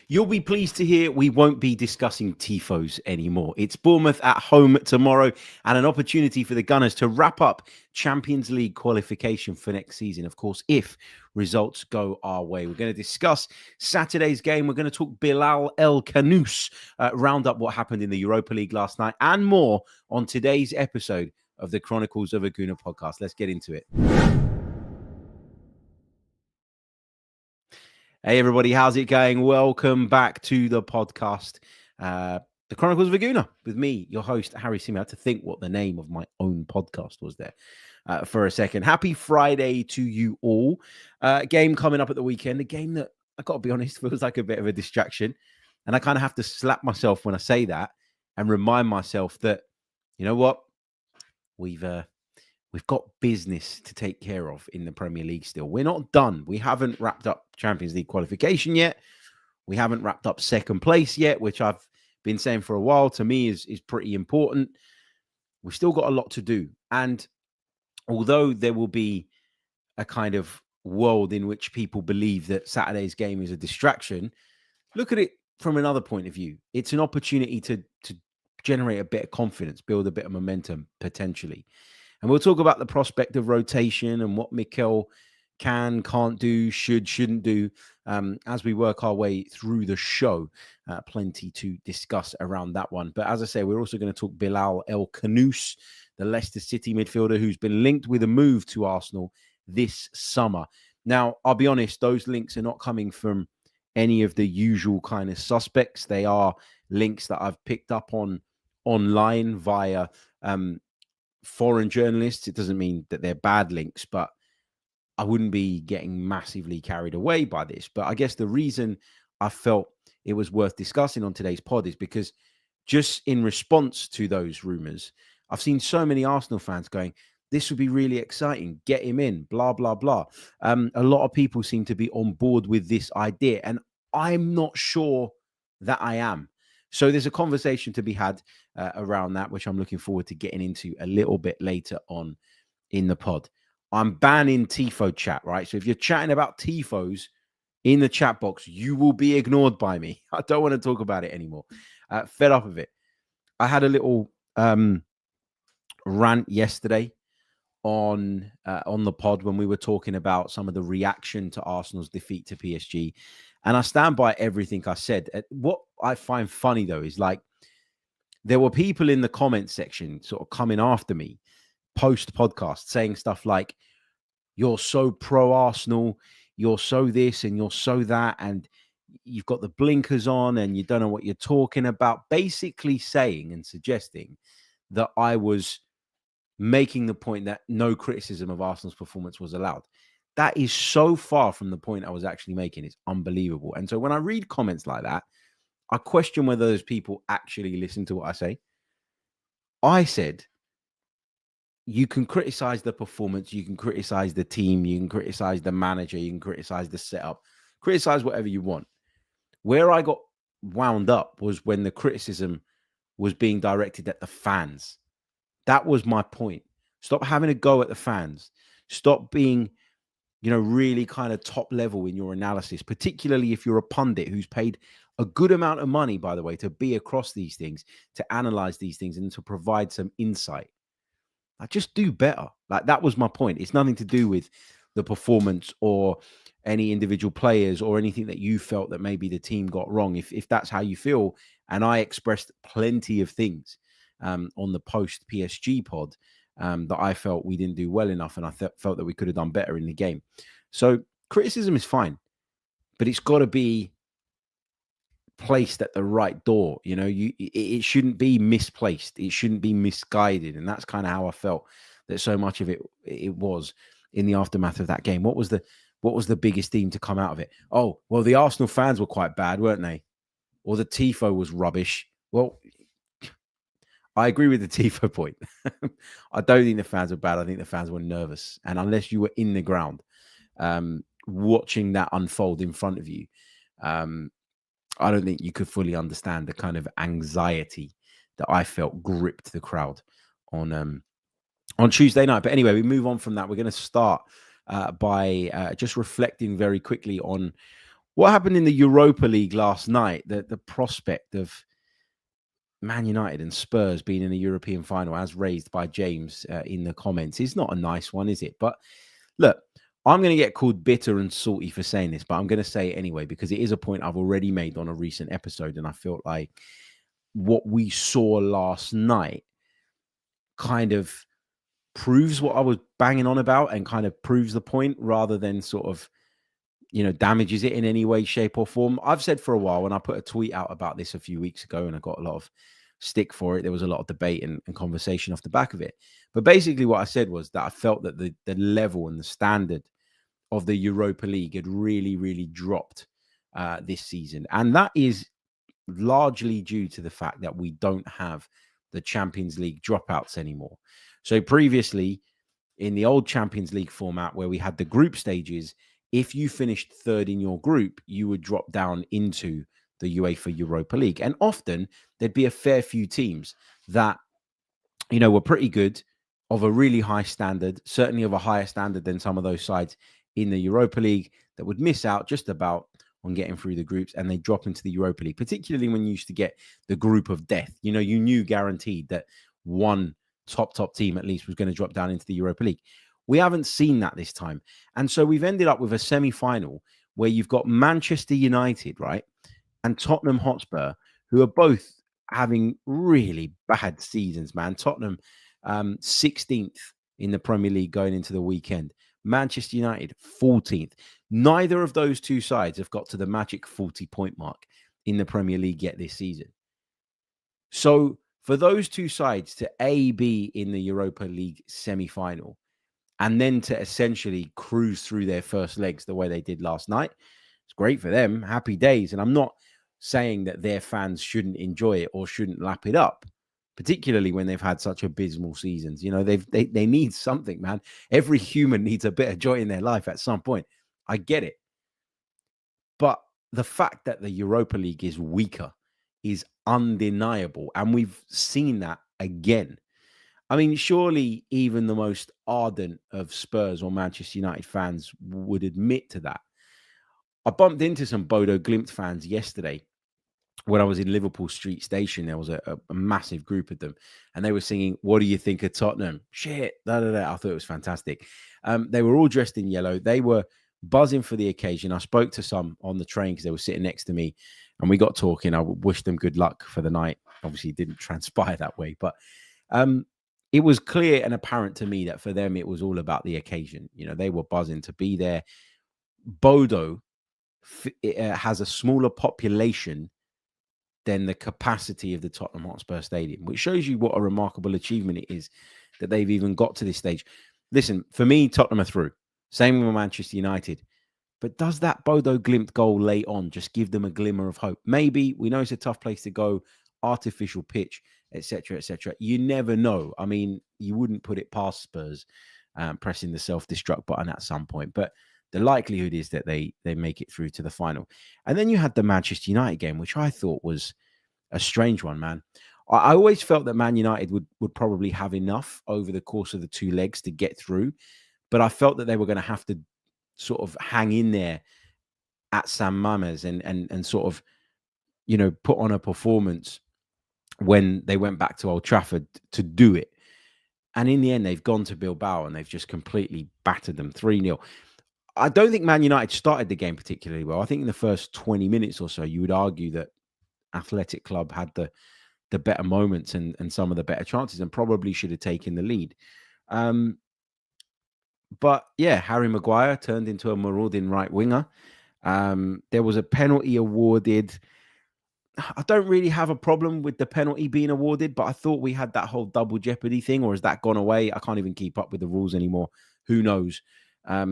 You'll be pleased to hear we won't be discussing tifos anymore. It's Bournemouth at home tomorrow and an opportunity for the Gunners to wrap up Champions League qualification for next season, of course, if results go our way. We're going to discuss Saturday's game. We're going to talk Bilal El Khannouss, round up what happened in the Europa League last night, and more on today's episode of the Chronicles of a Gooner podcast. Let's get into it. Hey, everybody, how's it going? Welcome back to the podcast, The Chronicles of a Gooner, with me, your host, Harry Symeou. I had to think what the name of my own podcast was there for a second. Happy Friday to you all. Game coming up at the weekend, a game that, I got to be honest, feels like a bit of a distraction. And I kind of have to slap myself when I say that and remind myself that, you know what, we've got business to take care of in the Premier League still. We're not done. We haven't wrapped up Champions League qualification yet. We haven't wrapped up second place yet, which I've been saying for a while, to me is pretty important. We've still got a lot to do. And although there will be a kind of world in which people believe that Saturday's game is a distraction, look at it from another point of view. It's an opportunity to generate a bit of confidence, build a bit of momentum, potentially. And we'll talk about the prospect of rotation and what Mikel can, can't do, shouldn't do as we work our way through the show. Plenty to discuss around that one. But as I say, we're also going to talk Bilal El Khannouss, the Leicester City midfielder who's been linked with a move to Arsenal this summer. Now, I'll be honest, those links are not coming from any of the usual kind of suspects. They are links that I've picked up on online via foreign journalists. It doesn't mean that they're bad links, but I wouldn't be getting massively carried away by this. But I guess the reason I felt it was worth discussing on today's pod is because just in response to those rumors, I've seen so many Arsenal fans going, this would be really exciting, get him in, blah, blah, blah. A lot of people seem to be on board with this idea, and I'm not sure that I am. So there's a conversation to be had around that, which I'm looking forward to getting into a little bit later on in the pod. I'm banning Tifo chat, right? So if you're chatting about Tifos in the chat box, you will be ignored by me. I don't want to talk about it anymore. Fed up of it. I had a little rant yesterday on the pod when we were talking about some of the reaction to Arsenal's defeat to PSG. And I stand by everything I said. What I find funny, though, is like there were people in the comment section sort of coming after me post-podcast saying stuff like, you're so pro-Arsenal, you're so this and you're so that, and you've got the blinkers on and you don't know what you're talking about, basically saying and suggesting that I was making the point that no criticism of Arsenal's performance was allowed. That is so far from the point I was actually making. It's unbelievable. And so when I read comments like that, I question whether those people actually listen to what I say. I said, you can criticize the performance, you can criticize the team, you can criticize the manager, you can criticize the setup, criticize whatever you want. Where I got wound up was when the criticism was being directed at the fans. That was my point. Stop having a go at the fans. Stop being, really kind of top level in your analysis, particularly if you're a pundit who's paid a good amount of money, by the way, to be across these things, to analyze these things and to provide some insight. Like, just do better. Like, that was my point. It's nothing to do with the performance or any individual players or anything that you felt that maybe the team got wrong. If that's how you feel, and I expressed plenty of things on the post PSG pod that I felt we didn't do well enough, and I felt that we could have done better in the game. So criticism is fine, but it's got to be placed at the right door. It shouldn't be misplaced. It shouldn't be misguided. And that's kind of how I felt that so much of it was in the aftermath of that game. What was the biggest theme to come out of it? Oh, well, the Arsenal fans were quite bad, weren't they? Or the Tifo was rubbish. Well, I agree with the Tifo point. I don't think the fans were bad. I think the fans were nervous. And unless you were in the ground watching that unfold in front of you, I don't think you could fully understand the kind of anxiety that I felt gripped the crowd on Tuesday night. But anyway, we move on from that. We're going to start by just reflecting very quickly on what happened in the Europa League last night, the prospect of Man United and Spurs being in the European final, as raised by James in the comments, is not a nice one, is it? But look, I'm going to get called bitter and salty for saying this, but I'm going to say it anyway, because it is a point I've already made on a recent episode. And I felt like what we saw last night kind of proves what I was banging on about and kind of proves the point rather than sort of, damages it in any way, shape, or form. I've said for a while, when I put a tweet out about this a few weeks ago, and I got a lot of stick for it, there was a lot of debate and conversation off the back of it. But basically what I said was that I felt that the level and the standard of the Europa League had really, really dropped this season. And that is largely due to the fact that we don't have the Champions League dropouts anymore. So previously, in the old Champions League format where we had the group stages, if you finished third in your group, you would drop down into the UEFA Europa League. And often there'd be a fair few teams that, were pretty good, of a really high standard, certainly of a higher standard than some of those sides in the Europa League, that would miss out just about on getting through the groups, and they drop into the Europa League, particularly when you used to get the group of death. You knew guaranteed that one top team at least was going to drop down into the Europa League. We haven't seen that this time. And so we've ended up with a semi-final where you've got Manchester United, right, and Tottenham Hotspur, who are both having really bad seasons, man. Tottenham 16th in the Premier League going into the weekend. Manchester United 14th. Neither of those two sides have got to the magic 40-point mark in the Premier League yet this season. So for those two sides to be in the Europa League semi-final and then to essentially cruise through their first legs the way they did last night, it's great for them. Happy days. And I'm not saying that their fans shouldn't enjoy it or shouldn't lap it up, particularly when they've had such abysmal seasons. They need something, man. Every human needs a bit of joy in their life at some point. I get it. But the fact that the Europa League is weaker is undeniable. And we've seen that again. I mean, surely even the most ardent of Spurs or Manchester United fans would admit to that. I bumped into some Bodo Glimt fans yesterday when I was in Liverpool Street Station. There was a massive group of them, and they were singing, "What do you think of Tottenham?" Shit, da, da, da. I thought it was fantastic. They were all dressed in yellow. They were buzzing for the occasion. I spoke to some on the train because they were sitting next to me, and we got talking. I wished them good luck for the night. Obviously, it didn't transpire that way, but it was clear and apparent to me that for them, it was all about the occasion. They were buzzing to be there. Bodo has a smaller population than the capacity of the Tottenham Hotspur Stadium, which shows you what a remarkable achievement it is that they've even got to this stage. Listen, for me, Tottenham are through. Same with Manchester United. But does that Bodo Glimt goal late on just give them a glimmer of hope? Maybe. We know it's a tough place to go, artificial pitch, etc., etc. You never know. I mean, you wouldn't put it past Spurs pressing the self-destruct button at some point. But the likelihood is that they make it through to the final. And then you had the Manchester United game, which I thought was a strange one, man. I always felt that Man United would probably have enough over the course of the two legs to get through. But I felt that they were going to have to sort of hang in there at San Mamés and sort of, put on a performance when they went back to Old Trafford to do it. And in the end, they've gone to Bilbao and they've just completely battered them 3-0. I don't think Man United started the game particularly well. I think in the first 20 minutes or so, you would argue that Athletic Club had the better moments and some of the better chances and probably should have taken the lead. But yeah, Harry Maguire turned into a marauding right winger. There was a penalty awarded. I don't really have a problem with the penalty being awarded, but I thought we had that whole double jeopardy thing, or has that gone away? I can't even keep up with the rules anymore. Who knows? I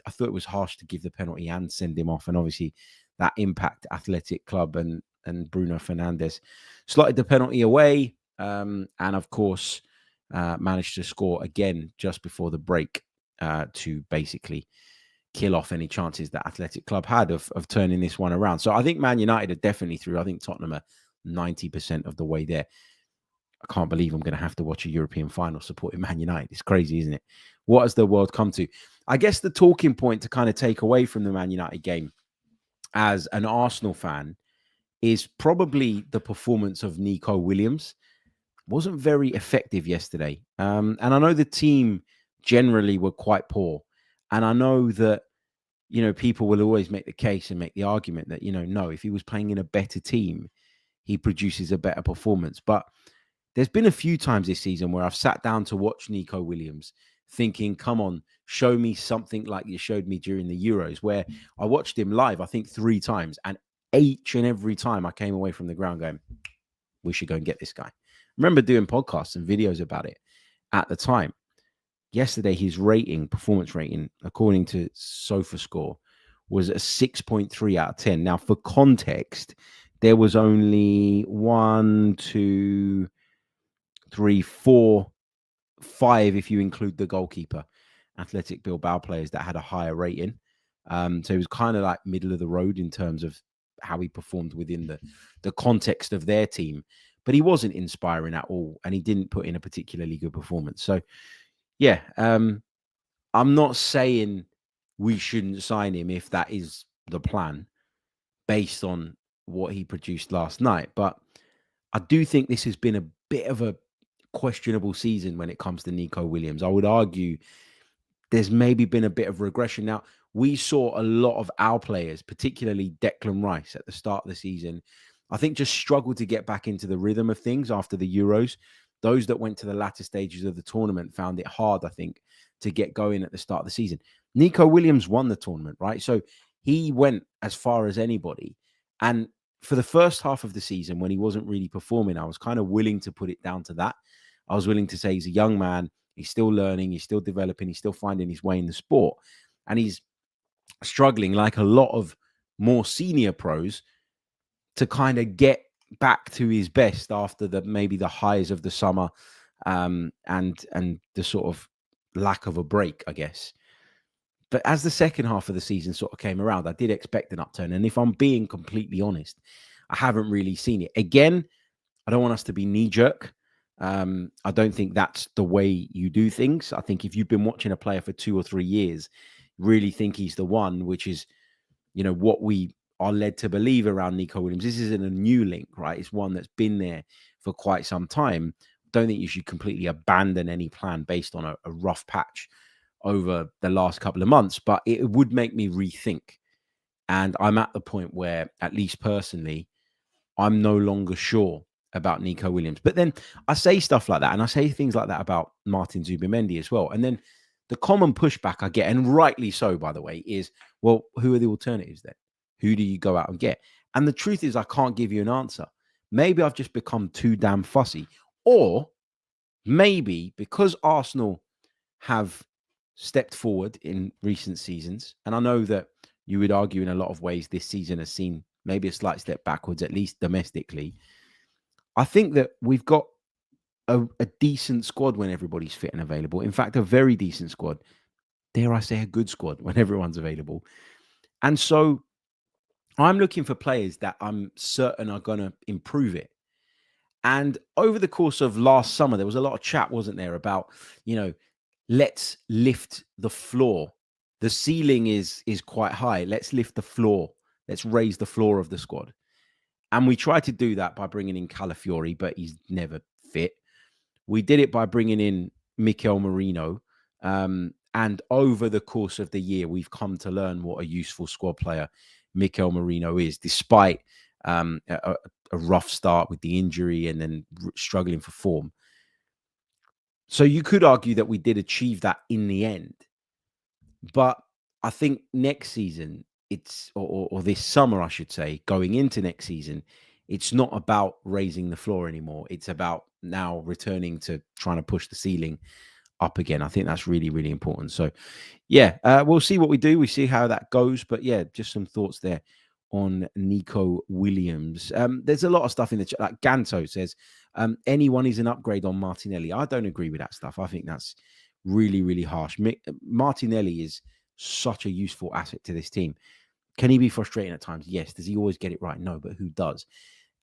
thought it was harsh to give the penalty and send him off. And obviously that impact Athletic Club and Bruno Fernandes slotted the penalty away. And of course, managed to score again just before the break to basically kill off any chances that Athletic Club had of turning this one around. So I think Man United are definitely through. I think Tottenham are 90% of the way there. I can't believe I'm going to have to watch a European final supporting Man United. It's crazy, isn't it? What has the world come to? I guess the talking point to kind of take away from the Man United game as an Arsenal fan is probably the performance of Nico Williams. Wasn't very effective yesterday. And I know the team generally were quite poor. And I know that, people will always make the case and make the argument that, no, if he was playing in a better team, he produces a better performance. But there's been a few times this season where I've sat down to watch Nico Williams thinking, come on, show me something like you showed me during the Euros, where I watched him live, I think 3 times. And each and every time I came away from the ground going, we should go and get this guy. I remember doing podcasts and videos about it at the time. Yesterday, his performance rating, according to SofaScore, was a 6.3 out of 10. Now, for context, there was only 1, 2, 3, 4, 5, if you include the goalkeeper, Athletic Bilbao players that had a higher rating. So it was kind of like middle of the road in terms of how he performed within the context of their team. But he wasn't inspiring at all, and he didn't put in a particularly good performance. So, yeah, I'm not saying we shouldn't sign him if that is the plan based on what he produced last night. But I do think this has been a bit of a questionable season when it comes to Nico Williams. I would argue there's maybe been a bit of regression. Now, we saw a lot of our players, particularly Declan Rice at the start of the season, I think just struggled to get back into the rhythm of things after the Euros. Those that went to the latter stages of the tournament found it hard, I think, to get going at the start of the season. Nico Williams won the tournament, right? So he went as far as anybody. And for the first half of the season, when he wasn't really performing, I was kind of willing to put it down to that. I was willing to say he's a young man. He's still learning. He's still developing. He's still finding his way in the sport. And he's struggling, like a lot of more senior pros, to kind of get back to his best after maybe the highs of the summer and the sort of lack of a break, I guess. But as the second half of the season sort of came around, I did expect an upturn. And if I'm being completely honest, I haven't really seen it. Again, I don't want us to be knee-jerk. I don't think that's the way you do things. I think if you've been watching a player for 2 or 3 years, really think he's the one, which is, what we are led to believe around Nico Williams. This isn't a new link, right? It's one that's been there for quite some time. Don't think you should completely abandon any plan based on a rough patch over the last couple of months, but it would make me rethink. And I'm at the point where, at least personally, I'm no longer sure about Nico Williams. But then I say stuff like that, and I say things like that about Martin Zubimendi as well. And then the common pushback I get, and rightly so, by the way, is, well, who are the alternatives then? Who do you go out and get? And the truth is, I can't give you an answer. Maybe I've just become too damn fussy. Or maybe because Arsenal have stepped forward in recent seasons, and I know that you would argue in a lot of ways this season has seen maybe a slight step backwards, at least domestically. I think that we've got a decent squad when everybody's fit and available. In fact, a very decent squad. Dare I say a good squad when everyone's available. And so I'm looking for players that I'm certain are going to improve it. And over the course of last summer, there was a lot of chat, wasn't there, about, let's lift the floor. The ceiling is quite high. Let's lift the floor. Let's raise the floor of the squad. And we tried to do that by bringing in Calafiori, but he's never fit. We did it by bringing in Mikel Merino. And over the course of the year, we've come to learn what a useful squad player Mikel Merino is, despite a rough start with the injury and then struggling for form. So you could argue that we did achieve that in the end. But I think next season, or this summer, I should say, going into next season, it's not about raising the floor anymore. It's about now returning to trying to push the ceiling up again. I think that's really, really important. So, yeah, we'll see what we do. We see how that goes. But, yeah, just some thoughts there on Nico Williams. There's a lot of stuff in the chat. Like Ganto says, anyone is an upgrade on Martinelli. I don't agree with that stuff. I think that's really, really harsh. Martinelli is such a useful asset to this team. Can he be frustrating at times? Yes. Does he always get it right? No, but who does?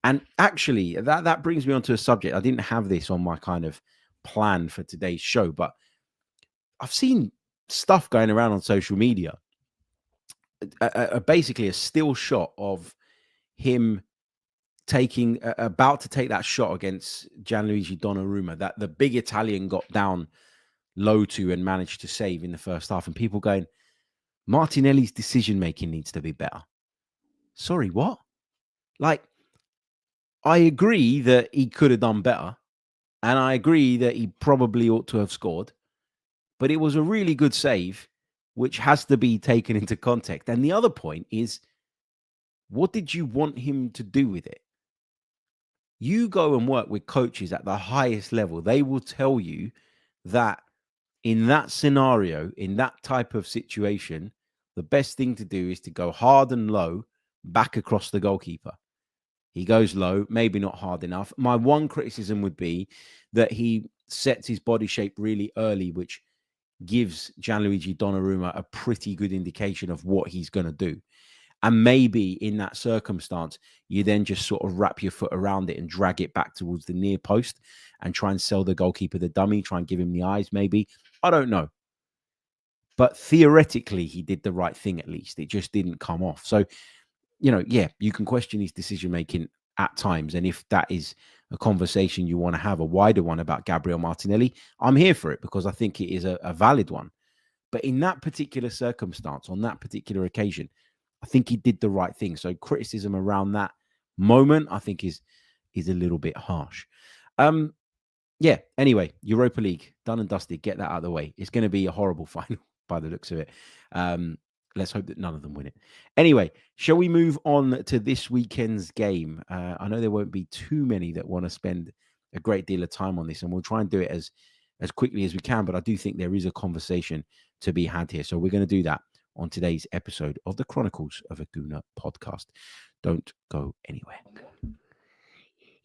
And actually, that brings me on to a subject. I didn't have this on my kind of plan for today's show, but I've seen stuff going around on social media basically a still shot of him about to take that shot against Gianluigi Donnarumma that the big Italian got down low to and managed to save in the first half, and people going, Martinelli's decision making needs to be better. Sorry, what? Like, I agree that he could have done better, and I agree that he probably ought to have scored, but it was a really good save, which has to be taken into context. And the other point is, what did you want him to do with it? You go and work with coaches at the highest level. They will tell you that in that scenario, in that type of situation, the best thing to do is to go hard and low back across the goalkeeper. He goes low, maybe not hard enough. My one criticism would be that he sets his body shape really early, which gives Gianluigi Donnarumma a pretty good indication of what he's going to do. And maybe in that circumstance, you then just sort of wrap your foot around it and drag it back towards the near post and try and sell the goalkeeper the dummy, try and give him the eyes, maybe. I don't know. But theoretically, he did the right thing at least. It just didn't come off. So, yeah, you can question his decision making at times. And if that is a conversation you want to have, a wider one about Gabriel Martinelli, I'm here for it because I think it is a valid one. But in that particular circumstance, on that particular occasion, I think he did the right thing. So criticism around that moment, I think, is a little bit harsh. Yeah. Anyway, Europa League, done and dusted. Get that out of the way. It's going to be a horrible final by the looks of it. Let's hope that none of them win it. Anyway, shall we move on to this weekend's game? I know there won't be too many that want to spend a great deal of time on this, and we'll try and do it as quickly as we can. But I do think there is a conversation to be had here. So we're going to do that on today's episode of the Chronicles of a Gooner podcast. Don't go anywhere.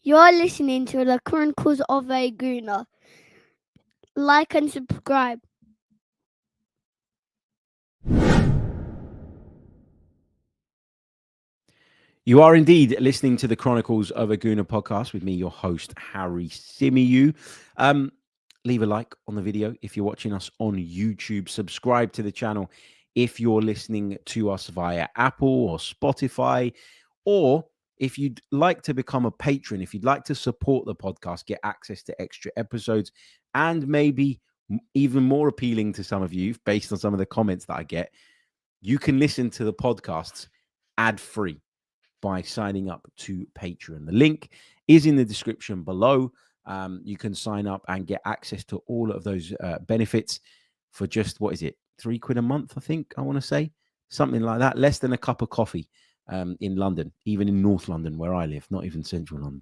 You're listening to the Chronicles of a Gooner. Like and subscribe. You are indeed listening to the Chronicles of a Gooner podcast with me, your host, Harry Symeou. Leave a like on the video if you're watching us on YouTube. Subscribe to the channel if you're listening to us via Apple or Spotify. Or if you'd like to become a patron, if you'd like to support the podcast, get access to extra episodes, and maybe even more appealing to some of you, based on some of the comments that I get, you can listen to the podcasts ad-free by signing up to Patreon. The link is in the description below. You can sign up and get access to all of those benefits for just, what is it, £3 a month, I think, I want to say. Something like that. Less than a cup of coffee in London, even in North London where I live, not even Central London.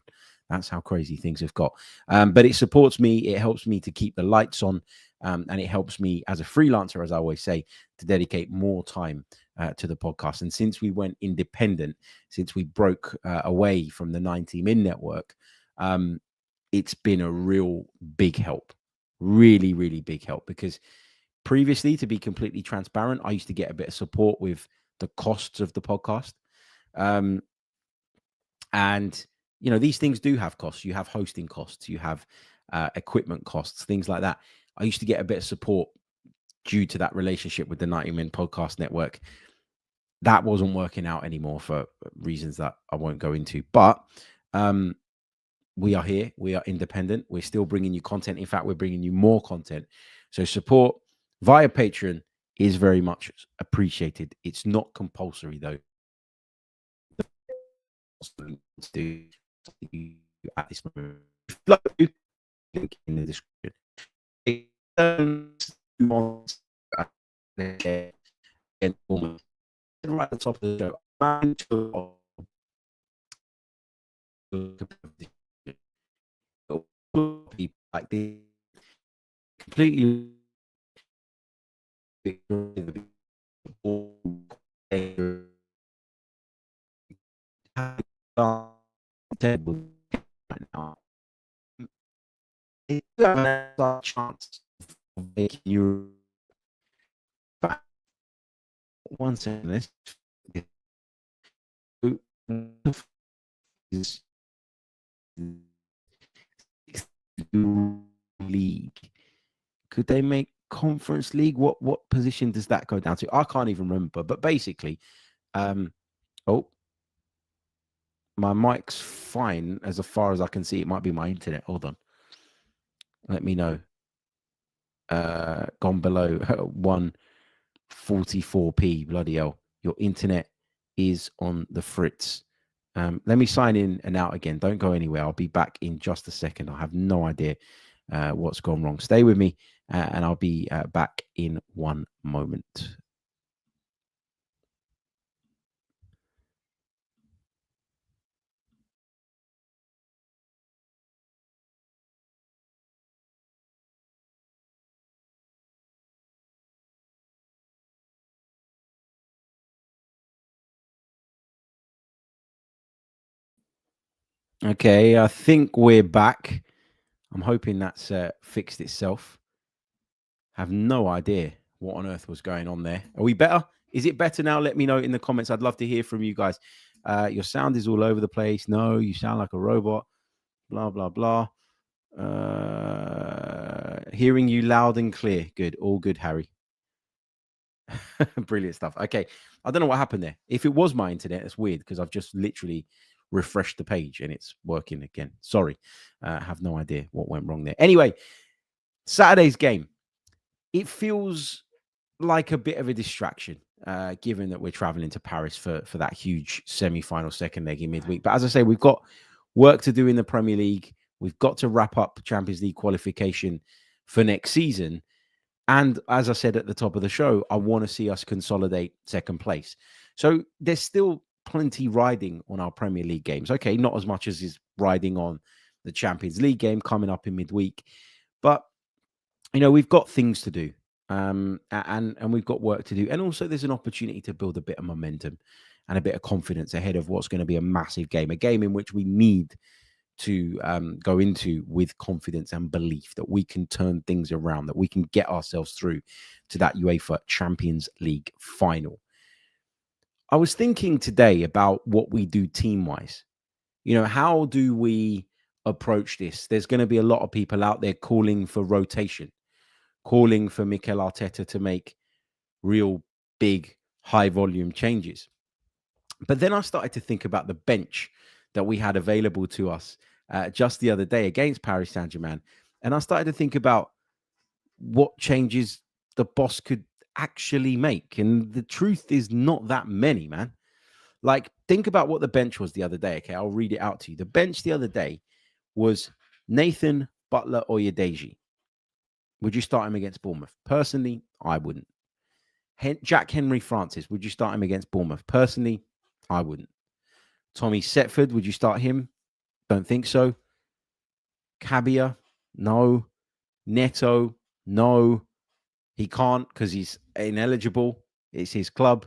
That's how crazy things have got. But it supports me. It helps me to keep the lights on. And it helps me as a freelancer, as I always say, to dedicate more time to the podcast. And since we went independent, since we broke away from the 90 Min network, it's been a real big help. Really, really big help. Because previously, to be completely transparent, I used to get a bit of support with the costs of the podcast. And, these things do have costs. You have hosting costs, you have equipment costs, things like that. I used to get a bit of support due to that relationship with the 90 Min podcast network. That wasn't working out anymore for reasons that I won't go into. But we are here. We are independent. We're still bringing you content. In fact, we're bringing you more content. So support via Patreon is very much appreciated. It's not compulsory, though. To do at this moment. Link in the description. Right at the top of the show, people like this completely right now. You have a chance of making you one second. Is league. Could they make Conference League. What position does that go down to? I can't even remember. But basically, oh, my mic's fine as far as I can see. It might be my internet. Hold on. Let me know. Gone below 144p. Bloody hell. Your internet is on the fritz. Let me sign in and out again. Don't go anywhere. I'll be back in just a second. I have no idea what's gone wrong. Stay with me and I'll be back in one moment. Okay, I think we're back. I'm hoping that's fixed itself. Have no idea what on earth was going on there. Are we better? Is it better now? Let me know in the comments. I'd love to hear from you guys. Your sound is all over the place. No, you sound like a robot. Blah, blah, blah. Hearing you loud and clear. Good. All good, Harry. Brilliant stuff. Okay. I don't know what happened there. If it was my internet, it's weird because I've just literally refreshed the page and it's working again. Sorry. I have no idea what went wrong there. Anyway, Saturday's game. It feels like a bit of a distraction, given that we're traveling to Paris for that huge semi-final second leg in midweek. But as I say, we've got work to do in the Premier League. We've got to wrap up Champions League qualification for next season. And as I said at the top of the show, I want to see us consolidate second place. So there's still plenty riding on our Premier League games. Okay, not as much as is riding on the Champions League game coming up in midweek. But, we've got things to do. And we've got work to do. And also there's an opportunity to build a bit of momentum and a bit of confidence ahead of what's going to be a massive game, a game in which we need to go into with confidence and belief that we can turn things around, that we can get ourselves through to that UEFA Champions League final. I was thinking today about what we do team-wise. How do we approach this? There's going to be a lot of people out there calling for rotation, calling for Mikel Arteta to make real big, high-volume changes. But then I started to think about the bench that we had available to us just the other day against Paris Saint-Germain. And I started to think about what changes the boss could actually make. And the truth is not that many, man. Like, think about what the bench was the other day. Okay, I'll read it out to you. The bench the other day was Nathan Butler Oyedeji. Would you start him against Bournemouth? Personally, I wouldn't. Jack Henry Francis, would you start him against Bournemouth? Personally, I wouldn't. Tommy Setford, would you start him? Don't think so. Cabia, no. Neto, no. He can't because he's ineligible. It's his club.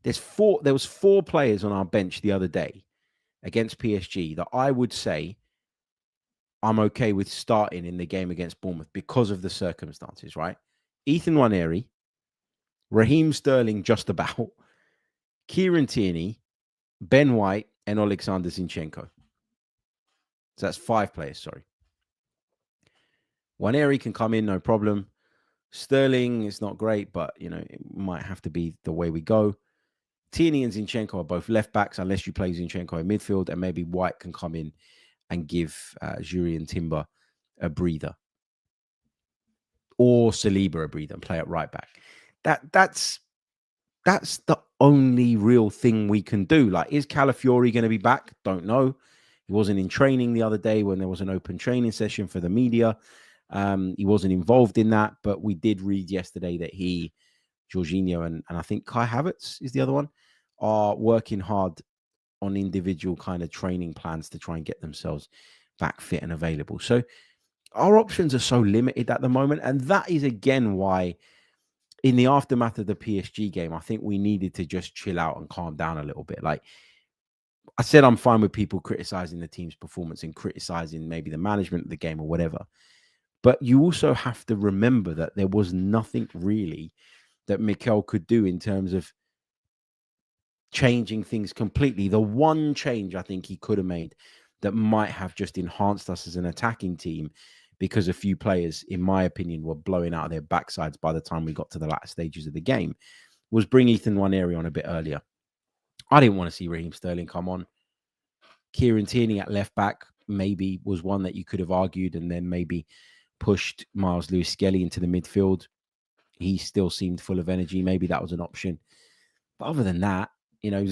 There was four players on our bench the other day against PSG that I would say I'm okay with starting in the game against Bournemouth because of the circumstances, right? Ethan Nwaneri, Raheem Sterling just about, Kieran Tierney, Ben White, and Alexander Zinchenko. So that's 5 players, sorry. Nwaneri can come in, no problem. Sterling is not great, but, it might have to be the way we go. Tierney and Zinchenko are both left backs, unless you play Zinchenko in midfield, and maybe White can come in and give Jurriën Timber a breather. Or Saliba a breather and play at right back. That's the only real thing we can do. Like, is Calafiori going to be back? Don't know. He wasn't in training the other day when there was an open training session for the media. He wasn't involved in that, but we did read yesterday that he, Jorginho, and I think Kai Havertz is the other one, are working hard on individual kind of training plans to try and get themselves back fit and available. So our options are so limited at the moment. And that is, again, why in the aftermath of the PSG game, I think we needed to just chill out and calm down a little bit. Like I said, I'm fine with people criticizing the team's performance and criticizing maybe the management of the game or whatever. But you also have to remember that there was nothing really that Mikel could do in terms of changing things completely. The one change I think he could have made that might have just enhanced us as an attacking team because a few players, in my opinion, were blowing out of their backsides by the time we got to the latter stages of the game, was bring Ethan Nwaneri on a bit earlier. I didn't want to see Raheem Sterling come on. Kieran Tierney at left back maybe was one that you could have argued, and then maybe pushed Miles Lewis-Skelly into the midfield. He still seemed full of energy. Maybe that was an option. But other than that,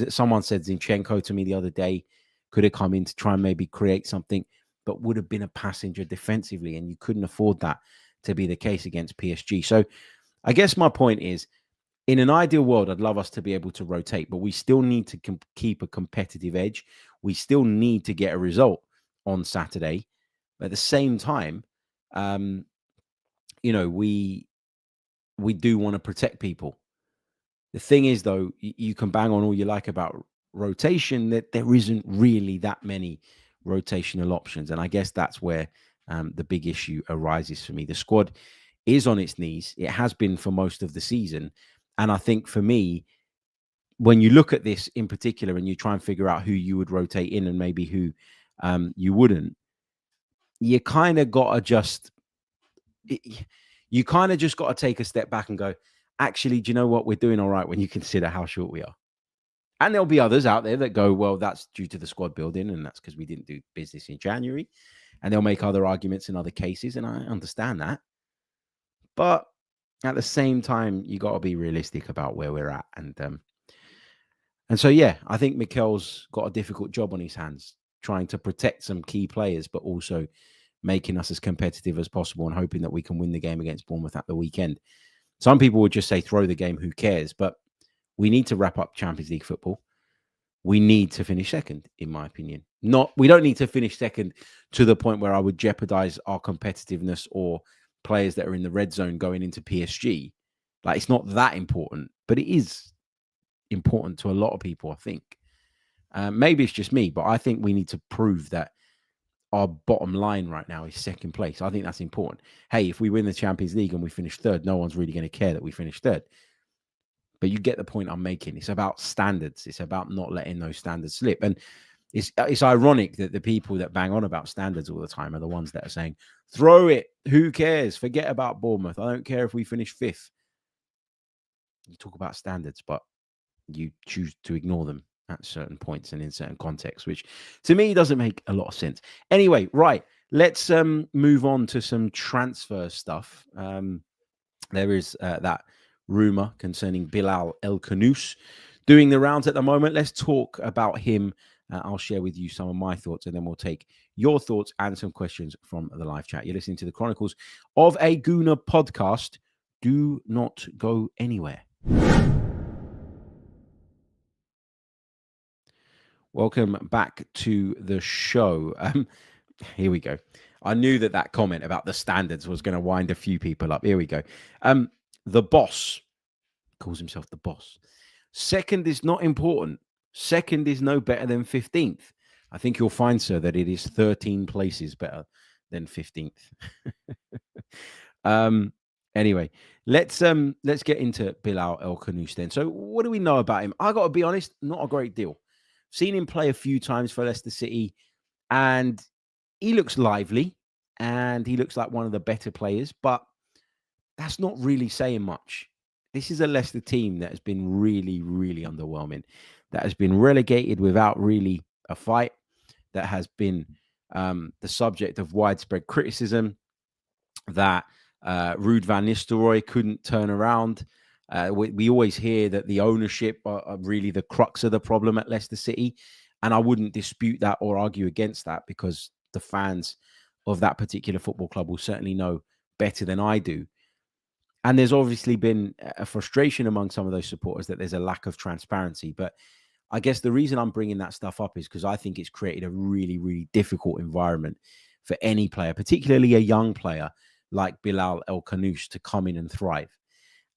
someone said Zinchenko to me the other day could have come in to try and maybe create something, but would have been a passenger defensively, and you couldn't afford that to be the case against PSG. So I guess my point is, in an ideal world, I'd love us to be able to rotate, but we still need to keep a competitive edge. We still need to get a result on Saturday. But at the same time, we do want to protect people. The thing is, though, you can bang on all you like about rotation, that there isn't really that many rotational options. And I guess that's where the big issue arises for me. The squad is on its knees. It has been for most of the season. And I think for me, when you look at this in particular and you try and figure out who you would rotate in and maybe who you wouldn't, you kind of got to just take a step back and go, actually, do you know what? We're doing all right when you consider how short we are. And there'll be others out there that go, well, that's due to the squad building, and that's because we didn't do business in January. And they'll make other arguments in other cases, and I understand that. But at the same time, you got to be realistic about where we're at. And so, yeah, I think Mikel's got a difficult job on his hands, trying to protect some key players, but also making us as competitive as possible and hoping that we can win the game against Bournemouth at the weekend. Some people would just say, throw the game, who cares? But we need to wrap up Champions League football. We need to finish second, in my opinion. We don't need to finish second to the point where I would jeopardize our competitiveness or players that are in the red zone going into PSG. Like, it's not that important, but it is important to a lot of people, I think. Maybe it's just me, but I think we need to prove that our bottom line right now is second place. I think that's important. Hey, if we win the Champions League and we finish third, no one's really going to care that we finished third. But you get the point I'm making. It's about standards. It's about not letting those standards slip. And it's ironic that the people that bang on about standards all the time are the ones that are saying, throw it. Who cares? Forget about Bournemouth. I don't care if we finish fifth. You talk about standards, but you choose to ignore them at certain points and in certain contexts, which to me doesn't make a lot of sense. Anyway, right. Let's move on to some transfer stuff. There is that rumor concerning Bilal El Khannouss doing the rounds at the moment. Let's talk about him. I'll share with you some of my thoughts, and then we'll take your thoughts and some questions from the live chat. You're listening to the Chronicles of a Gooner podcast. Do not go anywhere. Welcome back to the show. Here we go. I knew that comment about the standards was going to wind a few people up. Here we go. The boss calls himself the boss. Second is not important. Second is no better than 15th. I think you'll find, sir, that it is 13 places better than 15th. Anyway, let's get into Bilal El Khannouss then. So what do we know about him? I got to be honest, not a great deal. Seen him play a few times for Leicester City, and he looks lively and he looks like one of the better players, but that's not really saying much. This is a Leicester team that has been really, really underwhelming, that has been relegated without really a fight, that has been the subject of widespread criticism, that Ruud van Nistelrooy couldn't turn around. We always hear that the ownership are really the crux of the problem at Leicester City. And I wouldn't dispute that or argue against that, because the fans of that particular football club will certainly know better than I do. And there's obviously been a frustration among some of those supporters that there's a lack of transparency. But I guess the reason I'm bringing that stuff up is because I think it's created a really, really difficult environment for any player, particularly a young player like Bilal El Khannouss, to come in and thrive.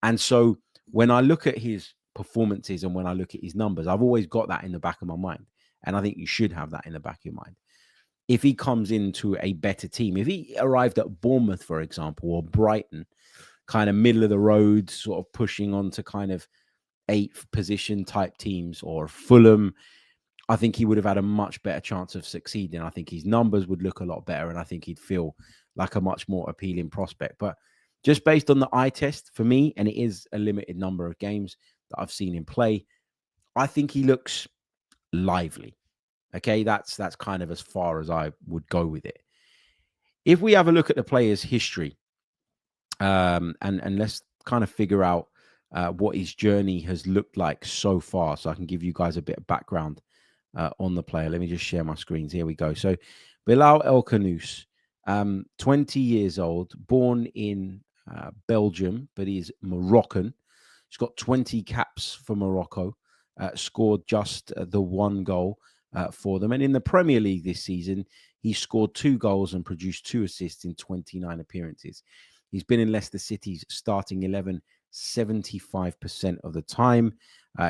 And so when I look at his performances and when I look at his numbers, I've always got that in the back of my mind. And I think you should have that in the back of your mind. If he comes into a better team, if he arrived at Bournemouth, for example, or Brighton, kind of middle of the road, sort of pushing on to kind of 8th position type teams, or Fulham, I think he would have had a much better chance of succeeding. I think his numbers would look a lot better, and I think he'd feel like a much more appealing prospect. But just based on the eye test for me, and it is a limited number of games that I've seen him play, I think he looks lively. Okay, that's kind of as far as I would go with it. If we have a look at the player's history, and let's kind of figure out what his journey has looked like so far, so I can give you guys a bit of background on the player. Let me just share my screens. Here we go. So Bilal El Khannouss, 20 years old, born in Belgium, but he's Moroccan. He's got 20 caps for Morocco, scored just the one goal for them. And in the Premier League this season, he scored 2 goals and produced 2 assists in 29 appearances. He's been in Leicester City's starting 11 75% of the time.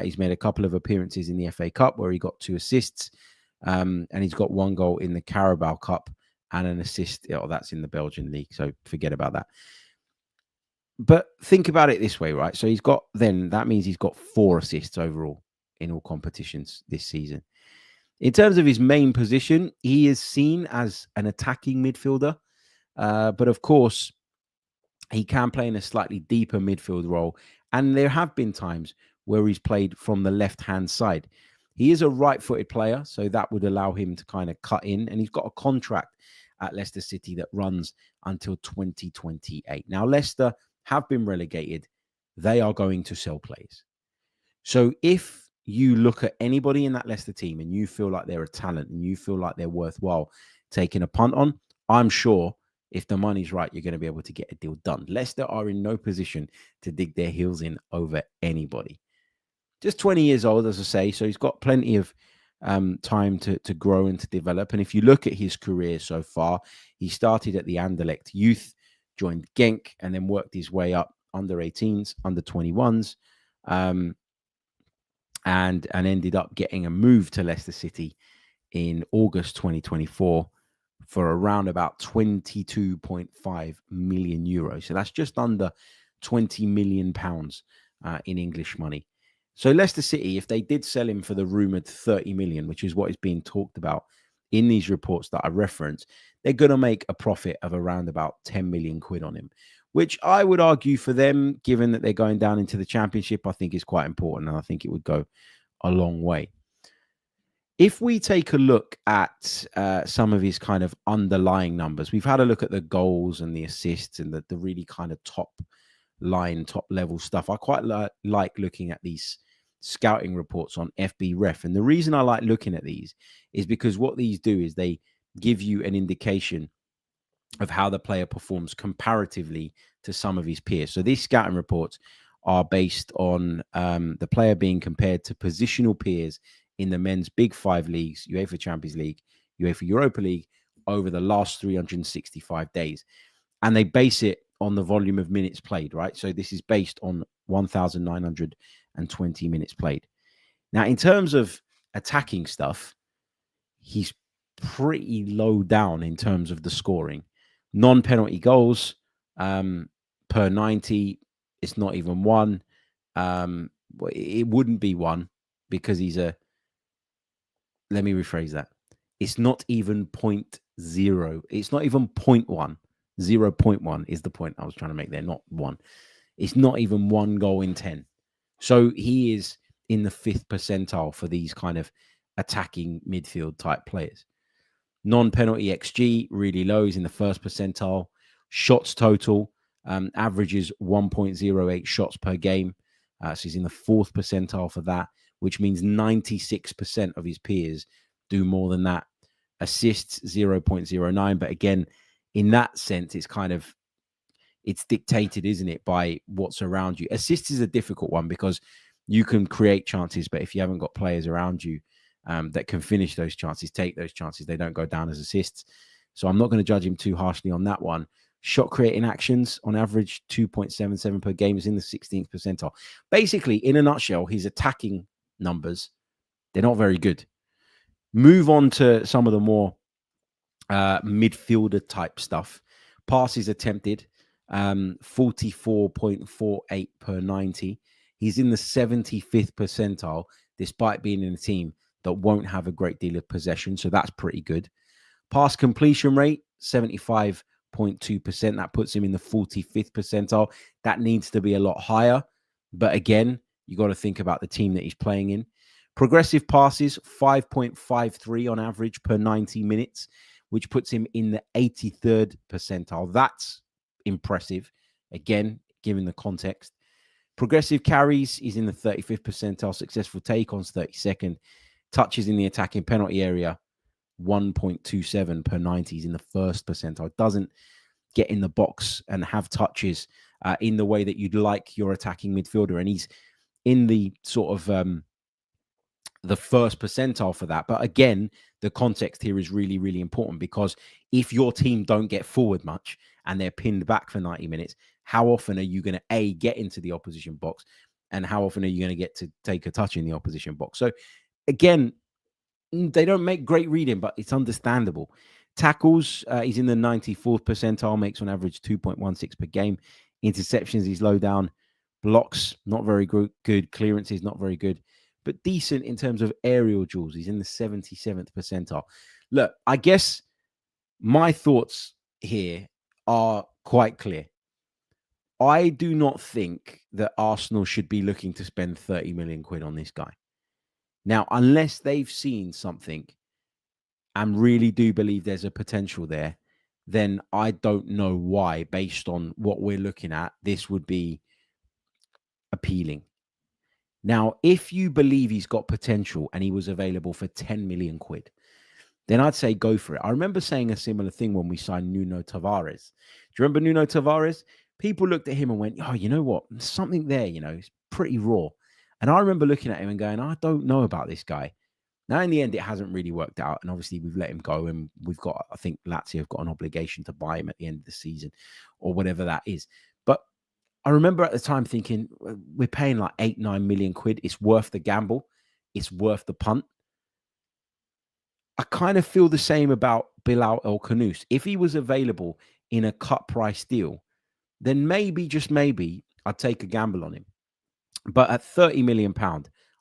He's made a couple of appearances in the FA Cup where he got 2 assists, and he's got 1 goal in the Carabao Cup and an assist. Oh, that's in the Belgian league, so forget about that. But think about it this way, right? So that means he's got 4 assists overall in all competitions this season. In terms of his main position, he is seen as an attacking midfielder, but of course, he can play in a slightly deeper midfield role. And there have been times where he's played from the left-hand side. He is a right-footed player, so that would allow him to kind of cut in. And he's got a contract at Leicester City that runs until 2028. Now, Leicester have been relegated. They are going to sell players. So if you look at anybody in that Leicester team and you feel like they're a talent and you feel like they're worthwhile taking a punt on, I'm sure if the money's right, you're going to be able to get a deal done. Leicester are in no position to dig their heels in over anybody. Just 20 years old, as I say, so he's got plenty of time to grow and to develop. And if you look at his career so far, he started at the Anderlecht youth, joined Genk, and then worked his way up under 18s, under 21s, and ended up getting a move to Leicester City in August 2024 for around about 22.5 million euros. So that's just under 20 million pounds in English money. So Leicester City, if they did sell him for the rumored 30 million, which is what is being talked about in these reports that I referenced, they're going to make a profit of around about 10 million quid on him, which I would argue for them, given that they're going down into the Championship, I think is quite important. And I think it would go a long way. If we take a look at some of his kind of underlying numbers, we've had a look at the goals and the assists and the really kind of top level stuff. I quite like looking at these scouting reports on FB Ref. And the reason I like looking at these is because what these do is they give you an indication of how the player performs comparatively to some of his peers. So these scouting reports are based on the player being compared to positional peers in the men's Big 5 leagues, UEFA Champions League, UEFA Europa League, over the last 365 days. And they base it on the volume of minutes played, right? So this is based on 1,920 minutes played. Now, in terms of attacking stuff, he's pretty low down in terms of the scoring. Non-penalty goals per 90, it's not even 1. It wouldn't be 1 because let me rephrase that. It's not even 0.0. It's not even 0.1. 0.1 is the point I was trying to make there, not 1. It's not even 1 goal in 10. So he is in the 5th percentile for these kind of attacking midfield type players. Non-penalty XG, really low. He's in the 1st percentile. Shots total, averages 1.08 shots per game. So he's in the 4th percentile for that, which means 96% of his peers do more than that. Assists 0.09. But again, in that sense, it's dictated, isn't it, by what's around you. Assists is a difficult one because you can create chances, but if you haven't got players around you that can finish those chances, take those chances, they don't go down as assists. So I'm not going to judge him too harshly on that one. Shot creating actions on average 2.77 per game is in the 16th percentile. Basically, in a nutshell, his attacking numbers, they're not very good. Move on to some of the more midfielder type stuff. Passes attempted, 44.48 per 90. He's in the 75th percentile, despite being in a team that won't have a great deal of possession. So that's pretty good. Pass completion rate, 75.2%. That puts him in the 45th percentile. That needs to be a lot higher. But again, you got to think about the team that he's playing in. Progressive passes, 5.53 on average per 90 minutes, which puts him in the 83rd percentile. That's impressive. Again, given the context. Progressive carries is in the 35th percentile. Successful take-ons, 32nd. Touches in the attacking penalty area, 1.27 per 90. He's in the first percentile. Doesn't get in the box and have touches in the way that you'd like your attacking midfielder. And he's in the sort of the first percentile for that. But again, the context here is really, really important, because if your team don't get forward much and they're pinned back for 90 minutes, how often are you going to get into the opposition box, and how often are you going to get to take a touch in the opposition box? So again, they don't make great reading, but it's understandable. Tackles, he's in the 94th percentile, makes on average 2.16 per game. Interceptions, he's low down. Blocks, not very good. Clearances, not very good, but decent in terms of aerial duels. He's in the 77th percentile. Look, I guess my thoughts here are quite clear. I do not think that Arsenal should be looking to spend 30 million quid on this guy. Now, unless they've seen something and really do believe there's a potential there, then I don't know why, based on what we're looking at, this would be appealing. Now, if you believe he's got potential and he was available for 10 million quid, then I'd say go for it. I remember saying a similar thing when we signed Nuno Tavares. Do you remember Nuno Tavares? People looked at him and went, oh, you know what? There's something there, it's pretty raw. And I remember looking at him and going, I don't know about this guy. Now, in the end, it hasn't really worked out. And obviously, we've let him go. And I think Lazio have got an obligation to buy him at the end of the season or whatever that is. But I remember at the time thinking, we're paying like 8-9 million quid. It's worth the gamble. It's worth the punt. I kind of feel the same about Bilal El Khannouss. If he was available in a cut price deal, then maybe, just maybe, I'd take a gamble on him. But at £30 million,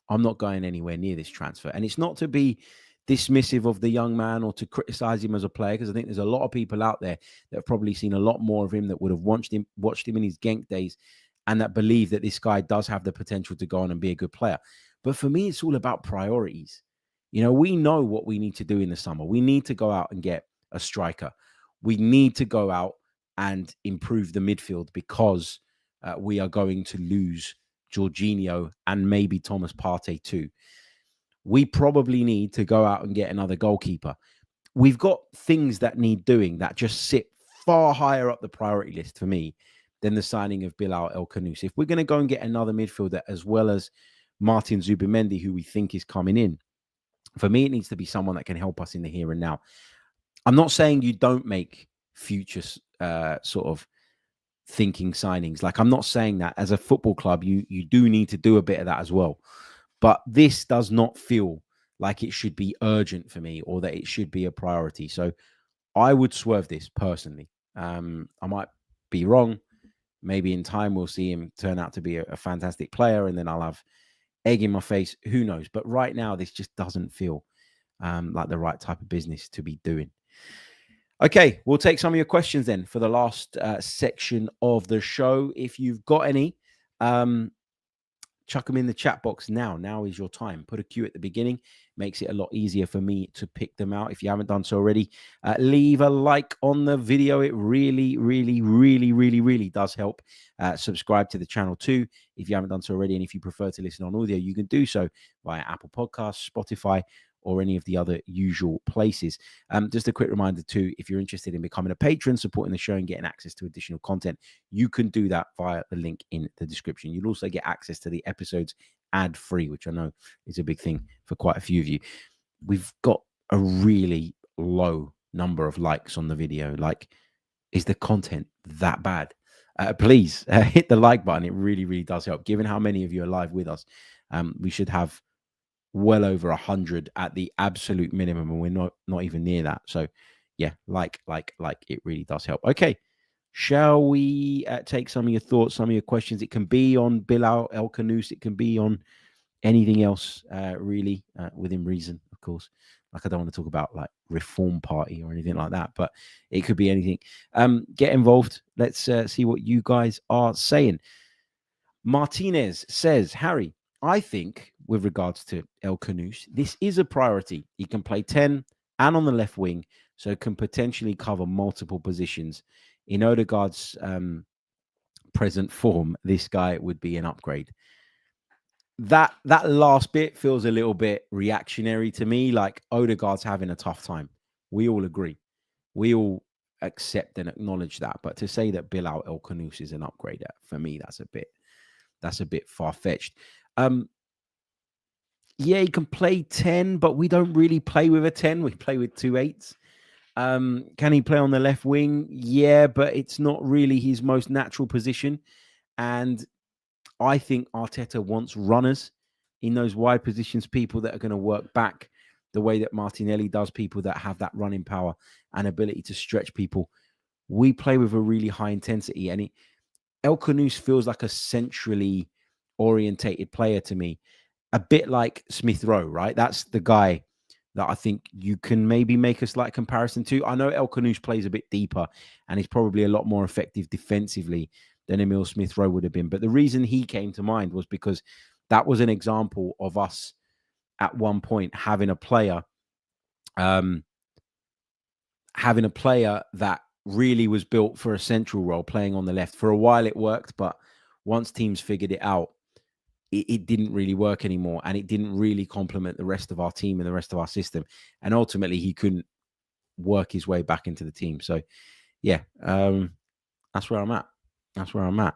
I'm not going anywhere near this transfer. And it's not to be dismissive of the young man or to criticize him as a player, because I think there's a lot of people out there that have probably seen a lot more of him, that would have watched him in his Genk days, and that believe that this guy does have the potential to go on and be a good player. But for me, it's all about priorities. We know what we need to do in the summer. We need to go out and get a striker. We need to go out and improve the midfield, because we are going to lose Jorginho and maybe Thomas Partey too. We probably need to go out and get another goalkeeper. We've got things that need doing that just sit far higher up the priority list for me than the signing of Bilal El Khannouss. If we're going to go and get another midfielder as well as Martin Zubimendi, who we think is coming in, for me, it needs to be someone that can help us in the here and now. I'm not saying you don't make future sort of thinking signings. Like, I'm not saying that. As a football club, you do need to do a bit of that as well. But this does not feel like it should be urgent for me, or that it should be a priority. So I would swerve this personally. I might be wrong. Maybe in time we'll see him turn out to be a fantastic player, and then I'll have egg in my face. Who knows? But right now, this just doesn't feel like the right type of business to be doing. Okay, we'll take some of your questions then for the last section of the show. If you've got any, chuck them in the chat box now. Now is your time. Put a Q at the beginning. Makes it a lot easier for me to pick them out. If you haven't done so already, leave a like on the video. It really, really, really, really, really does help. Subscribe to the channel too, if you haven't done so already. And if you prefer to listen on audio, you can do so via Apple Podcasts, Spotify, or any of the other usual places. Just a quick reminder too, if you're interested in becoming a patron, supporting the show and getting access to additional content, you can do that via the link in the description. You'll also get access to the episodes ad-free, which I know is a big thing for quite a few of you. We've got a really low number of likes on the video. Like, is the content that bad? Please hit the like button. It really, really does help. Given how many of you are live with us, we should have well over 100 at the absolute minimum, and we're not even near that. So yeah, like it really does help. Okay, shall we take some of your thoughts, some of your questions? It can be on Bilal El Khannouss, it can be on Anything else, really, within reason, of course. Like, I don't want to talk about like Reform Party or anything like that, but it could be anything. Get involved. Let's see what you guys are saying. Martinez says, Harry, I think with regards to El Khannouss, this is a priority. He can play 10 and on the left wing, so can potentially cover multiple positions. In Odegaard's present form, this guy would be an upgrade. That last bit feels a little bit reactionary to me. Like, Odegaard's having a tough time. We all agree. We all accept and acknowledge that. But to say that Bilal El Khannouss is an upgrade, for me, that's a bit far-fetched. Yeah, he can play 10, but we don't really play with a 10. We play with 2 8s. Can he play on the left wing? Yeah, but it's not really his most natural position. And I think Arteta wants runners in those wide positions, people that are going to work back the way that Martinelli does, people that have that running power and ability to stretch people. We play with a really high intensity, and El Khannouss feels like a centrally orientated player to me, a bit like Smith Rowe, right? That's the guy that I think you can maybe make a slight comparison to. I know El Khannouss plays a bit deeper and he's probably a lot more effective defensively than Emil Smith Rowe would have been. But the reason he came to mind was because that was an example of us at one point having a player that really was built for a central role, playing on the left. For a while it worked, but once teams figured it out, it didn't really work anymore, and it didn't really complement the rest of our team and the rest of our system. And ultimately, he couldn't work his way back into the team. So, yeah, that's where I'm at. That's where I'm at.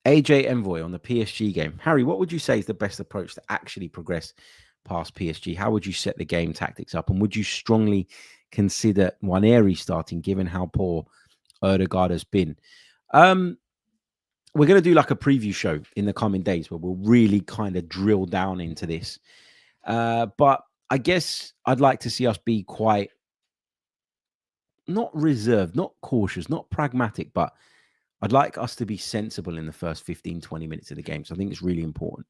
AJ Envoy on the PSG game. Harry, what would you say is the best approach to actually progress past PSG? How would you set the game tactics up? And would you strongly consider Nwaneri starting, given how poor Odegaard has been? We're going to do like a preview show in the coming days where we'll really kind of drill down into this. But I guess I'd like to see us be quite, not reserved, not cautious, not pragmatic, but I'd like us to be sensible in the first 15, 20 minutes of the game. So I think it's really important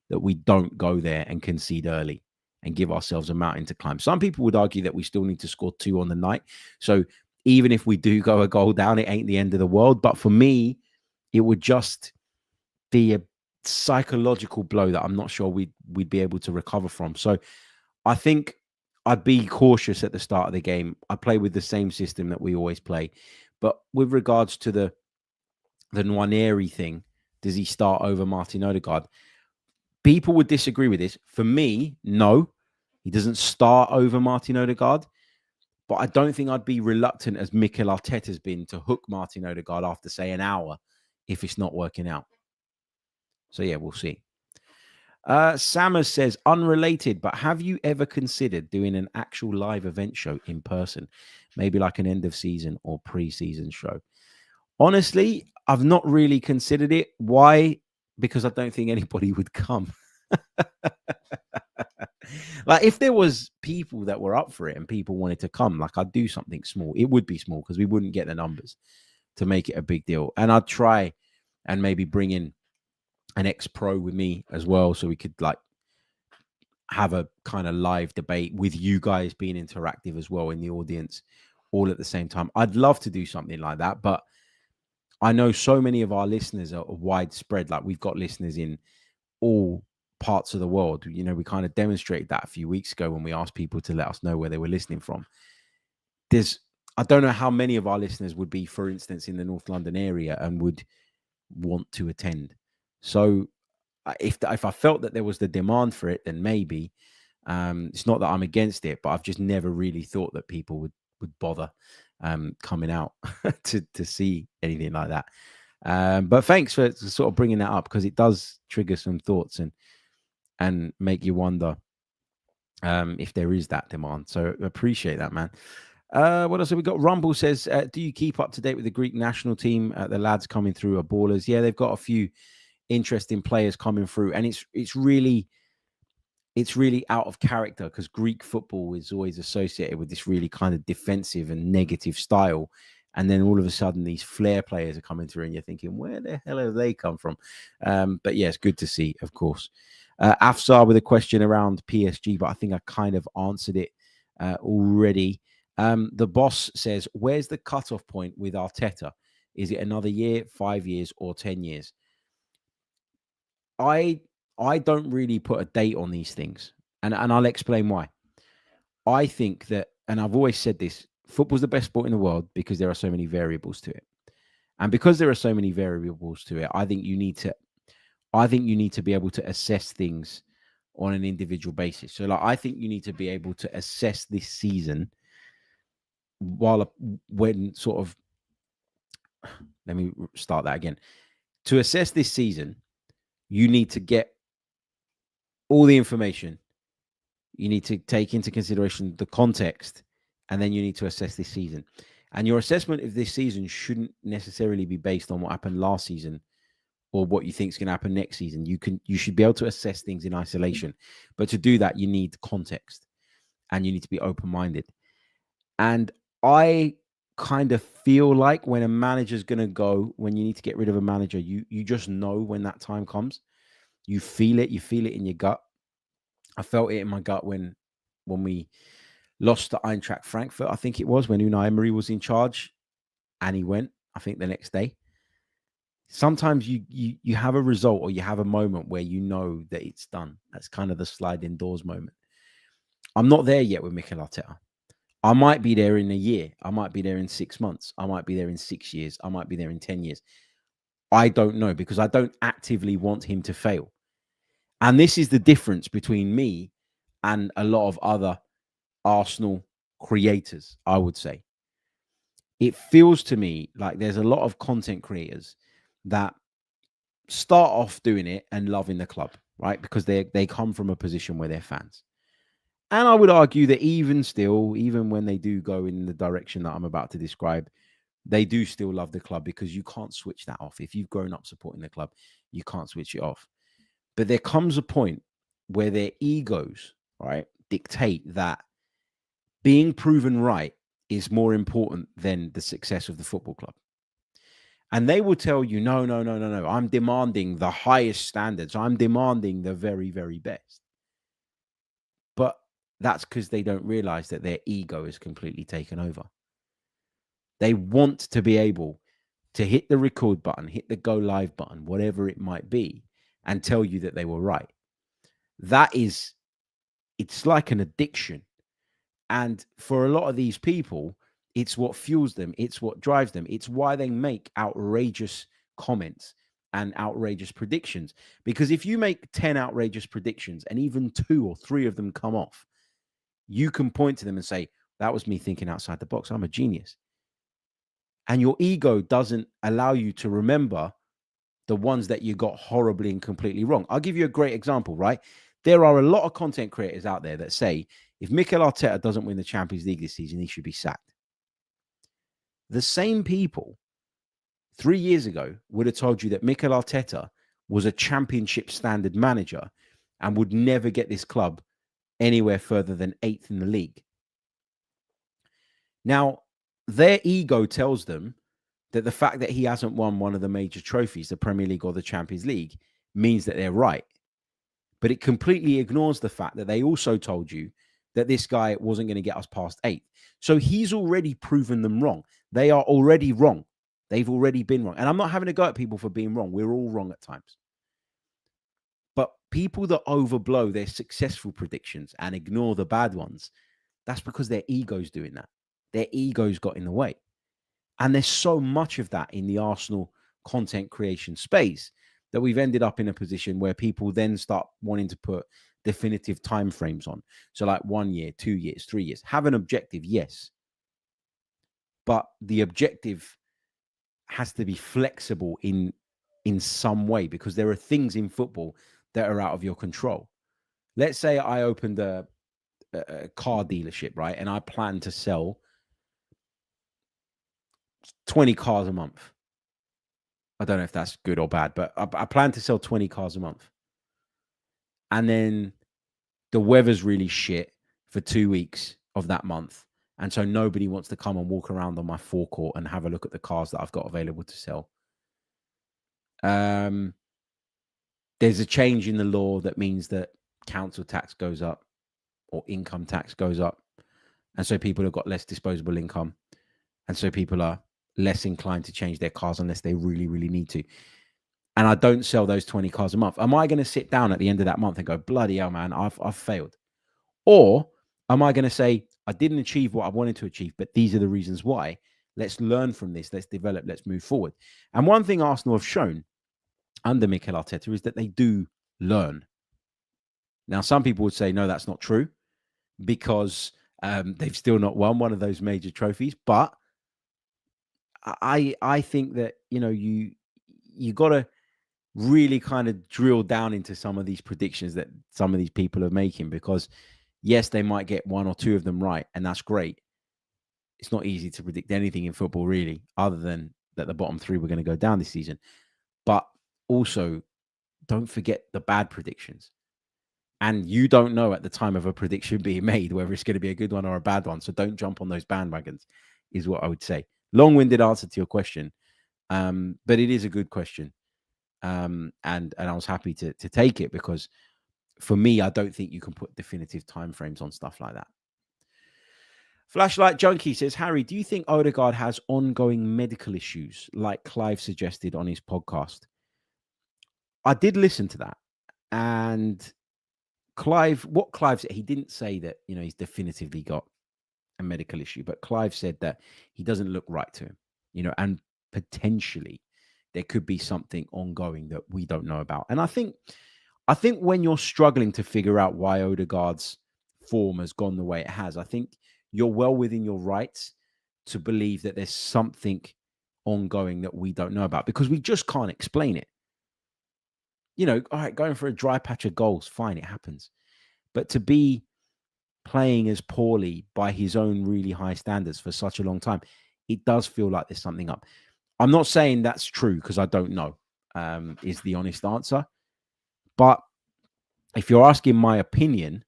that we don't go there and concede early and give ourselves a mountain to climb. Some people would argue that we still need to score 2 on the night. So even if we do go a goal down, it ain't the end of the world. But for me, it would just be a psychological blow that I'm not sure we'd be able to recover from. So I think I'd be cautious at the start of the game. I play with the same system that we always play. But with regards to the Nwaneri thing, does he start over Martin Odegaard? People would disagree with this. For me, no. He doesn't start over Martin Odegaard. But I don't think I'd be reluctant, as Mikel Arteta's been, to hook Martin Odegaard after, say, an hour if it's not working out. So, yeah, we'll see. Samus says, unrelated, but have you ever considered doing an actual live event show in person? Maybe like an end of season or pre-season show? Honestly, I've not really considered it. Why? Because I don't think anybody would come. Like, if there was people that were up for it and people wanted to come, like, I'd do something small. It would be small because we wouldn't get the numbers to make it a big deal. And I'd try and maybe bring in an ex-pro with me as well, so we could like have a kind of live debate with you guys being interactive as well in the audience all at the same time. I'd love to do something like that, but I know so many of our listeners are widespread. Like, we've got listeners in all parts of the world. You know, we kind of demonstrated that a few weeks ago when we asked people to let us know where they were listening from. I don't know how many of our listeners would be, for instance, in the North London area and would want to attend. So if I felt that there was the demand for it, then maybe. It's not that I'm against it, but I've just never really thought that people would bother coming out to see anything like that. But thanks for sort of bringing that up, because it does trigger some thoughts and make you wonder if there is that demand. So appreciate that, man. What else have we got? Rumble says, do you keep up to date with the Greek national team? The lads coming through are ballers. Yeah, they've got a few interesting players coming through, and it's really out of character, because Greek football is always associated with this really kind of defensive and negative style, And then all of a sudden, these flair players are coming through, and you're thinking, where the hell have they come from? But yeah, it's good to see, of course. Afsar with a question around PSG, but I think I kind of answered it already. The boss says, where's the cutoff point with Arteta? Is it another year, 5 years, or 10 years? I don't really put a date on these things, and I'll explain why. I think that, and I've always said this, football's the best sport in the world because there are so many variables to it. And because there are so many variables to it, I think you need to be able to assess things on an individual basis. So like, I think you need to be able to assess this season when sort of, let me start that again. To assess this season, you need to get all the information. You need to take into consideration the context, and then you need to assess this season. And your assessment of this season shouldn't necessarily be based on what happened last season or what you think is going to happen next season. You should be able to assess things in isolation. But to do that, you need context, and you need to be open-minded. And I kind of feel like when a manager's going to go, when you need to get rid of a manager, you just know when that time comes. You feel it in your gut. I felt it in my gut when we lost to Eintracht Frankfurt, I think it was, when Unai Emery was in charge, and he went, I think, the next day. Sometimes you have a result, or you have a moment where you know that it's done. That's kind of the sliding doors moment. I'm not there yet with Mikel Arteta. I might be there in a year. I might be there in 6 months. I might be there in 6 years. I might be there in 10 years. I don't know, because I don't actively want him to fail. And this is the difference between me and a lot of other Arsenal creators, I would say. It feels to me like there's a lot of content creators that start off doing it and loving the club, right? Because they come from a position where they're fans. And I would argue that even when they do go in the direction that I'm about to describe, they do still love the club, because you can't switch that off. If you've grown up supporting the club, you can't switch it off. But there comes a point where their egos, right, dictate that being proven right is more important than the success of the football club. And they will tell you, no, I'm demanding the highest standards. I'm demanding the very, very best. But that's because they don't realize that their ego is completely taken over. They want to be able to hit the record button, hit the go live button, whatever it might be, and tell you that they were right. It's like an addiction. And for a lot of these people, it's what fuels them. It's what drives them. It's why they make outrageous comments and outrageous predictions. Because if you make 10 outrageous predictions and even 2 or 3 of them come off, you can point to them and say, that was me thinking outside the box. I'm a genius. And your ego doesn't allow you to remember the ones that you got horribly and completely wrong. I'll give you a great example, right? There are a lot of content creators out there that say, if Mikel Arteta doesn't win the Champions League this season, he should be sacked. The same people 3 years ago would have told you that Mikel Arteta was a championship standard manager and would never get this club anywhere further than 8th in the league. Now, their ego tells them that the fact that he hasn't won one of the major trophies, the Premier League or the Champions League, means that they're right. But it completely ignores the fact that they also told you that this guy wasn't going to get us past 8th. So he's already proven them wrong. They are already wrong. They've already been wrong. And I'm not having a go at people for being wrong. We're all wrong at times. But people that overblow their successful predictions and ignore the bad ones, that's because their ego's doing that. Their ego's got in the way. And there's so much of that in the Arsenal content creation space that we've ended up in a position where people then start wanting to put definitive timeframes on. So like 1 year, 2 years, 3 years. Have an objective, yes. But the objective has to be flexible in some way, because there are things in football that are out of your control. Let's say I opened a car dealership, right? And I plan to sell 20 cars a month. I don't know if that's good or bad, but I plan to sell 20 cars a month. And then the weather's really shit for 2 weeks of that month. And so nobody wants to come and walk around on my forecourt and have a look at the cars that I've got available to sell. There's a change in the law that means that council tax goes up or income tax goes up. And so people have got less disposable income. And so people are less inclined to change their cars unless they really, really need to. And I don't sell those 20 cars a month. Am I going to sit down at the end of that month and go, bloody hell, man, I've failed? Or am I going to say, I didn't achieve what I wanted to achieve, but these are the reasons why. Let's learn from this. Let's develop. Let's move forward. And one thing Arsenal have shown under Mikel Arteta is that they do learn. Now, some people would say, no, that's not true because they've still not won one of those major trophies. But I think that, you got to really kind of drill down into some of these predictions that some of these people are making, because yes, they might get one or two of them right, and that's great. It's not easy to predict anything in football, really, other than that the bottom three were going to go down this season. But also, don't forget the bad predictions. And you don't know at the time of a prediction being made whether it's going to be a good one or a bad one. So don't jump on those bandwagons, is what I would say. Long-winded answer to your question, but it is a good question. And I was happy to take it, because for me, I don't think you can put definitive timeframes on stuff like that. Flashlight Junkie says, Harry, do you think Odegaard has ongoing medical issues like Clive suggested on his podcast? I did listen to that. And what Clive said, he didn't say that, he's definitively got a medical issue, but Clive said that he doesn't look right to him, and potentially there could be something ongoing that we don't know about. And I think when you're struggling to figure out why Odegaard's form has gone the way it has, I think you're well within your rights to believe that there's something ongoing that we don't know about, because we just can't explain it. All right, going for a dry patch of goals, fine, it happens. But to be playing as poorly by his own really high standards for such a long time, it does feel like there's something up. I'm not saying that's true, because I don't know, is the honest answer. But if you're asking my opinion,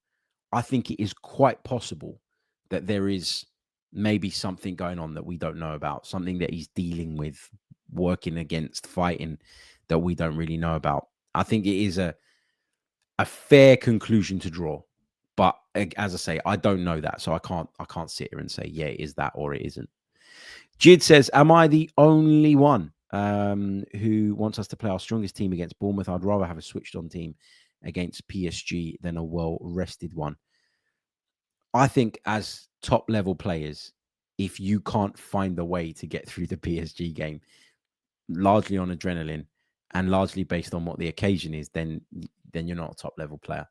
I think it is quite possible that there is maybe something going on that we don't know about, something that he's dealing with, working against, fighting, that we don't really know about. I think it is a fair conclusion to draw. But as I say, I don't know that. So I can't sit here and say, yeah, it is that or it isn't. Jid says, am I the only one who wants us to play our strongest team against Bournemouth? I'd rather have a switched on team against PSG than a well-rested one. I think as top-level players, if you can't find a way to get through the PSG game, largely on adrenaline and largely based on what the occasion is, then you're not a top-level player.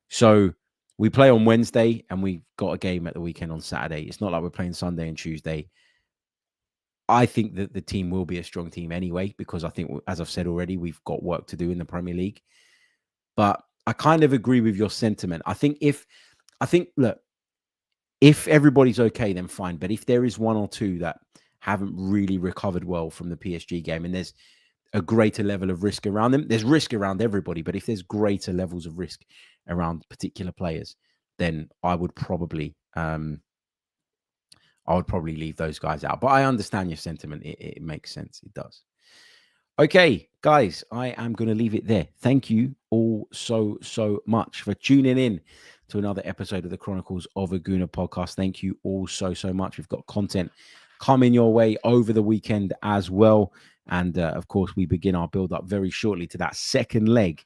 So we play on Wednesday and we've got a game at the weekend on Saturday. It's not like we're playing Sunday and Tuesday. I think that the team will be a strong team anyway, because I think, as I've said already, we've got work to do in the Premier League. But I kind of agree with your sentiment. Look, if everybody's okay, then fine. But if there is one or two that haven't really recovered well from the PSG game, and there's a greater level of risk around them, there's risk around everybody. But if there's greater levels of risk around particular players, then I would probably leave those guys out. But I understand your sentiment. It makes sense. It does. Okay, guys, I am going to leave it there. Thank you all so much for tuning in to another episode of the Chronicles of a Gooner podcast. Thank you all so much. We've got content coming your way over the weekend as well. And of course, we begin our build-up very shortly to that second leg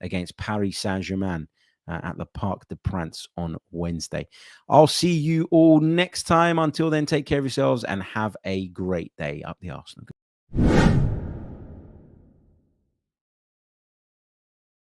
against Paris Saint-Germain at the Parc des Princes on Wednesday. I'll see you all next time. Until then, take care of yourselves and have a great day. Up the Arsenal.